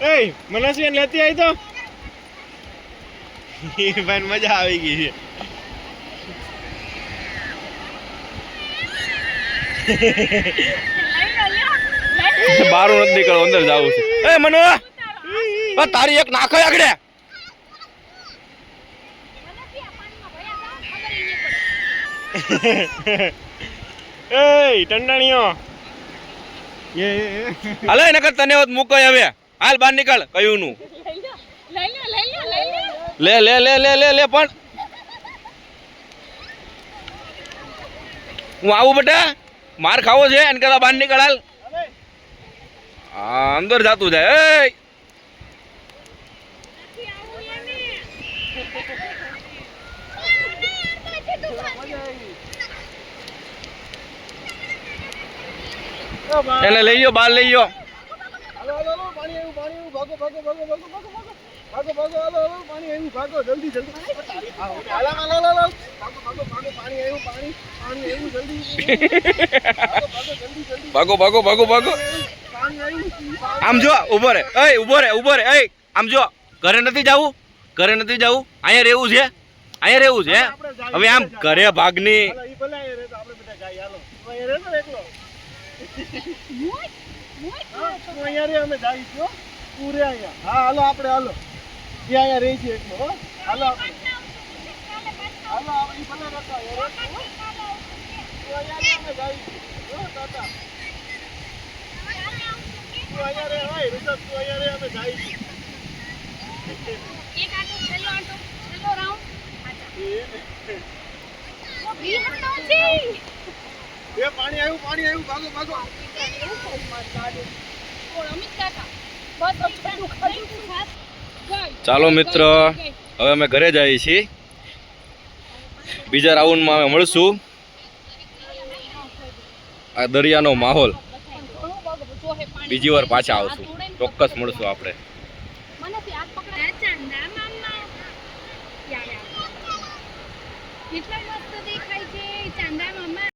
એ મનસ્વી લેતી આવી તો ભાઈ મજા આવી ગઈ છે બારું નથી નીકળવું અંદર જવું છે એ મનો તારી એક નાખો આગળ એ ટંડાણીઓ હાલે નકર તને હોત મૂકાય હવે હાલ બહાર નીકળ કયું નું લે લે લે લે લે લે પણ હું આવું બેટા માર ખાવો છે એને કરતા બહાર નીકળ હાલ અંદર જાતું જાય એ એને લઈ ગયો બહાર લઈ ગયો ભાગો ભાગો ભાગો ભાગો આમ જો ઉભો રે એ ઉભો રે ઉભો રે એ આમ જો ઘરે નથી જવું ઘરે નથી જવું અહીંયા રહેવું છે અહીંયા રહેવું છે હવે આમ ઘરે ભાગની હાલો આપણે હાલો ત્યાં અહીંયા રહી છે એટલો હાલો આપણે હાલો ઈ ભલે નતા અહીંયા જાય દાદા તું અહીંયા રે ભાઈ રિસર્ચ તું અહીંયા રે અમે જાય છે એક આટો છેલ્લો રાઉન્ડ ઓ બી હટો છે એ પાણી આવ્યું ભાગો ભાગો ચાલો મિત્ર હવે અમે ઘરે જઈએ છીએ બીજા રાઉન્ડમાં અમે મળશું આ દરિયાનો માહોલ બીજી વાર પાછા આવશું ચોક્કસ મળશું આપણે કેટલા મસ્ત દેખાય છે ચાંદા મામા